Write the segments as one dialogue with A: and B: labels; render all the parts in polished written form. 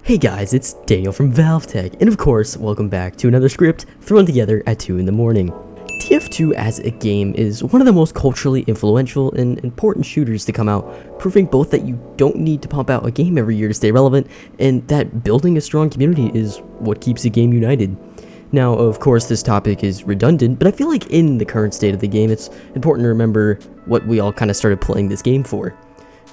A: Hey guys, it's Daniel from Valve Tech, and of course, welcome back to another script thrown together at 2 in the morning. TF2 as a game is one of the most culturally influential and important shooters to come out, proving both that you don't need to pump out a game every year to stay relevant, and that building a strong community is what keeps a game united. Now, of course, this topic is redundant, but I feel like in the current state of the game, it's important to remember what we all kind of started playing this game for.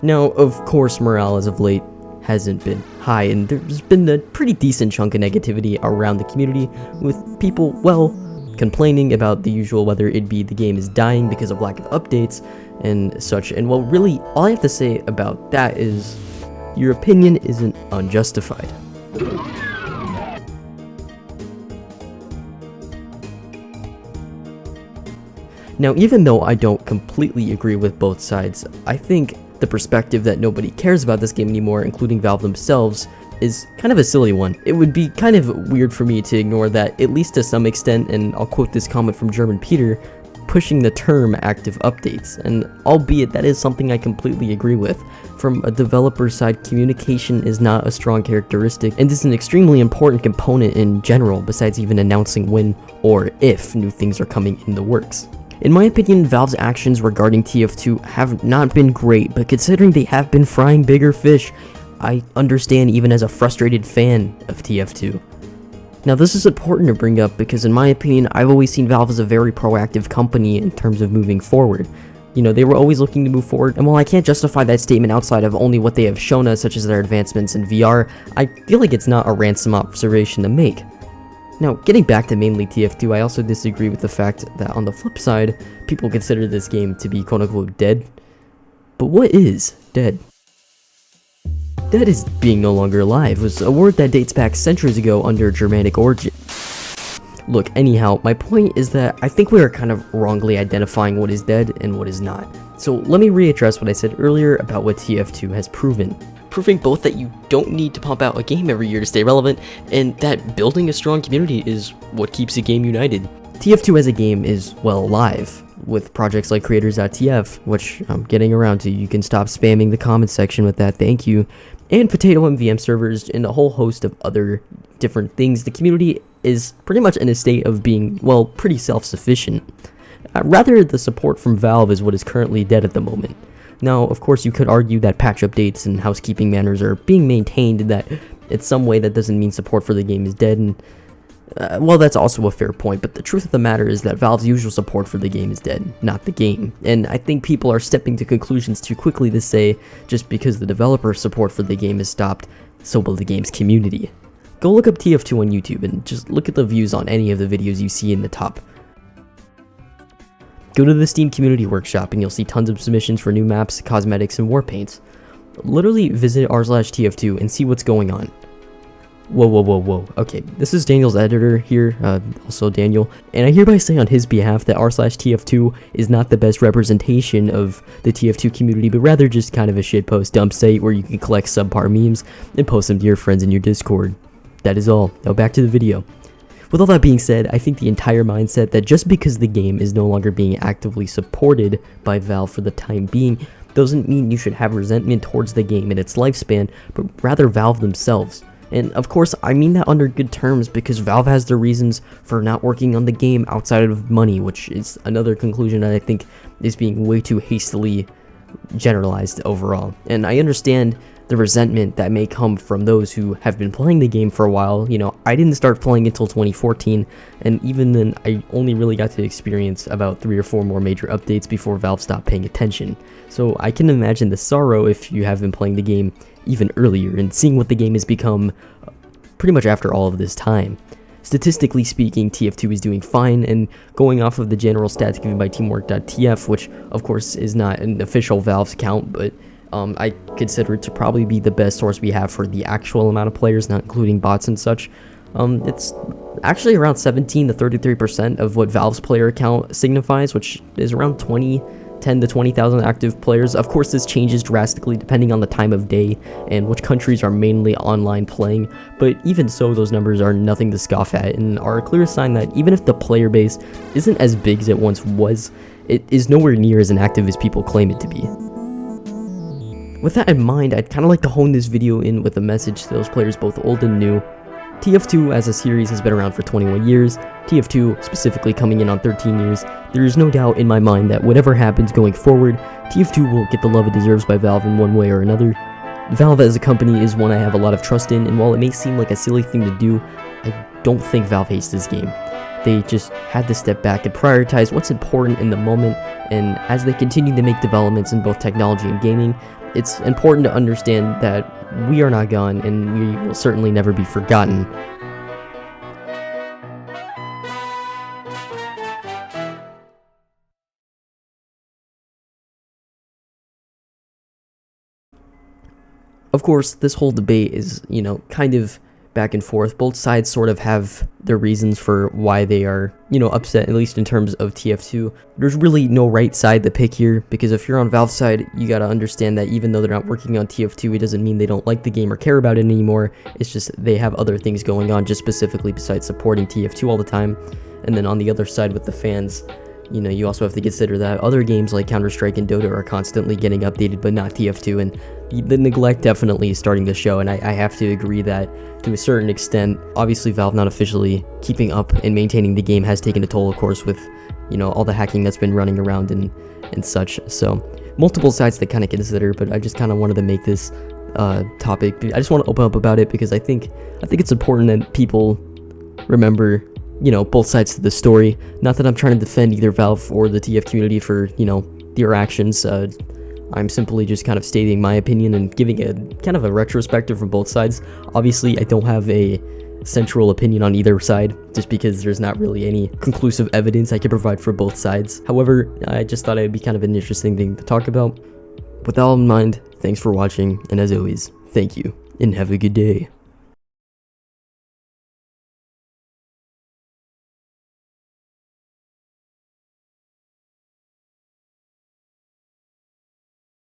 A: Now, of course, morale as of late hasn't been high, and there's been a pretty decent chunk of negativity around the community, with people, well, complaining about the usual, whether it be the game is dying because of lack of updates and such. And well, really, all I have to say about that is your opinion isn't unjustified. Now, even though I don't completely agree with both sides, I think the perspective that nobody cares about this game anymore, including Valve themselves, is kind of a silly one. It would be kind of weird for me to ignore that, at least to some extent, and I'll quote this comment from German Peter, pushing the term active updates, and albeit that is something I completely agree with. From a developer side, communication is not a strong characteristic, and is an extremely important component in general, besides even announcing when or if new things are coming in the works. In my opinion, Valve's actions regarding TF2 have not been great, but considering they have been frying bigger fish, I understand even as a frustrated fan of TF2. Now, this is important to bring up because in my opinion, I've always seen Valve as a very proactive company in terms of moving forward. You know, they were always looking to move forward, and while I can't justify that statement outside of only what they have shown us, such as their advancements in VR, I feel like it's not a ransom observation to make. Now, getting back to mainly TF2, I also disagree with the fact that on the flip side, people consider this game to be quote-unquote dead. But what is dead? Dead is being no longer alive, was a word that dates back centuries ago under Germanic origin. Look, anyhow, my point is that I think we are kind of wrongly identifying what is dead and what is not. So let me readdress what I said earlier about what TF2 has proven. Proving both that you don't need to pump out a game every year to stay relevant, and that building a strong community is what keeps a game united. TF2 as a game is well alive, with projects like Creators.tf, which I'm getting around to, you can stop spamming the comment section with that, thank you, and Potato MVM servers, and a whole host of other different things. The community is pretty much in a state of being, well, pretty self-sufficient. Rather, the support from Valve is what is currently dead at the moment. Now, of course, you could argue that patch updates and housekeeping manners are being maintained, that in some way that doesn't mean support for the game is dead, and well, that's also a fair point, but the truth of the matter is that Valve's usual support for the game is dead, not the game. And I think people are stepping to conclusions too quickly to say, just because the developer support for the game has stopped, so will the game's community. Go look up TF2 on YouTube and just look at the views on any of the videos you see in the top. Go to the Steam Community Workshop and you'll see tons of submissions for new maps, cosmetics, and war paints. Literally visit r/TF2 and see what's going on. Whoa. Okay, this is Daniel's editor here, also Daniel, and I hereby say on his behalf that r/TF2 is not the best representation of the TF2 community, but rather just kind of a shitpost dump site where you can collect subpar memes and post them to your friends in your Discord. That is all. Now back to the video. With all that being said, I think the entire mindset that just because the game is no longer being actively supported by Valve for the time being doesn't mean you should have resentment towards the game and its lifespan, but rather Valve themselves. And of course, I mean that under good terms because Valve has their reasons for not working on the game outside of money, which is another conclusion that I think is being way too hastily generalized overall. And I understand the resentment that may come from those who have been playing the game for a while. You know, I didn't start playing until 2014, and even then I only really got to experience about 3 or 4 more major updates before Valve stopped paying attention. So I can imagine the sorrow if you have been playing the game even earlier and seeing what the game has become pretty much after all of this time. Statistically speaking, TF2 is doing fine, and going off of the general stats given by teamwork.tf, which of course is not an official Valve's account, but I consider it to probably be the best source we have for the actual amount of players, not including bots and such. It's actually around 17 to 33% of what Valve's player account signifies, which is around 10 to 20,000 active players. Of course, this changes drastically depending on the time of day and which countries are mainly online playing, but even so, those numbers are nothing to scoff at and are a clear sign that even if the player base isn't as big as it once was, it is nowhere near as inactive as people claim it to be. With that in mind, I'd kind of like to hone this video in with a message to those players both old and new. TF2 as a series has been around for 21 years, TF2 specifically coming in on 13 years. There is no doubt in my mind that whatever happens going forward, TF2 will get the love it deserves by Valve in one way or another. Valve as a company is one I have a lot of trust in, and while it may seem like a silly thing to do, I don't think Valve hates this game. They just had to step back and prioritize what's important in the moment, and as they continue to make developments in both technology and gaming, it's important to understand that we are not gone, and we will certainly never be forgotten. Of course, this whole debate is, kind of back and forth. Both sides sort of have their reasons for why they are, upset, at least in terms of TF2. There's really no right side to pick here, because if you're on Valve's side, you gotta understand that even though they're not working on TF2, it doesn't mean they don't like the game or care about it anymore. It's just they have other things going on, just specifically besides supporting TF2 all the time. And then on the other side with the fans, you also have to consider that other games like Counter-Strike and Dota are constantly getting updated, but not TF2, and the neglect definitely is starting to show, and I have to agree that to a certain extent, obviously Valve not officially keeping up and maintaining the game has taken a toll, of course, with, all the hacking that's been running around and such. So, multiple sides to kind of consider, but I just kind of wanted to make this topic. I just want to open up about it because I think it's important that people remember both sides to the story. Not that I'm trying to defend either Valve or the TF community for, their actions. I'm simply just kind of stating my opinion and giving a kind of a retrospective from both sides. Obviously, I don't have a central opinion on either side, just because there's not really any conclusive evidence I can provide for both sides. However, I just thought it would be kind of an interesting thing to talk about. With that in mind, thanks for watching, and as always, thank you, and have a good day.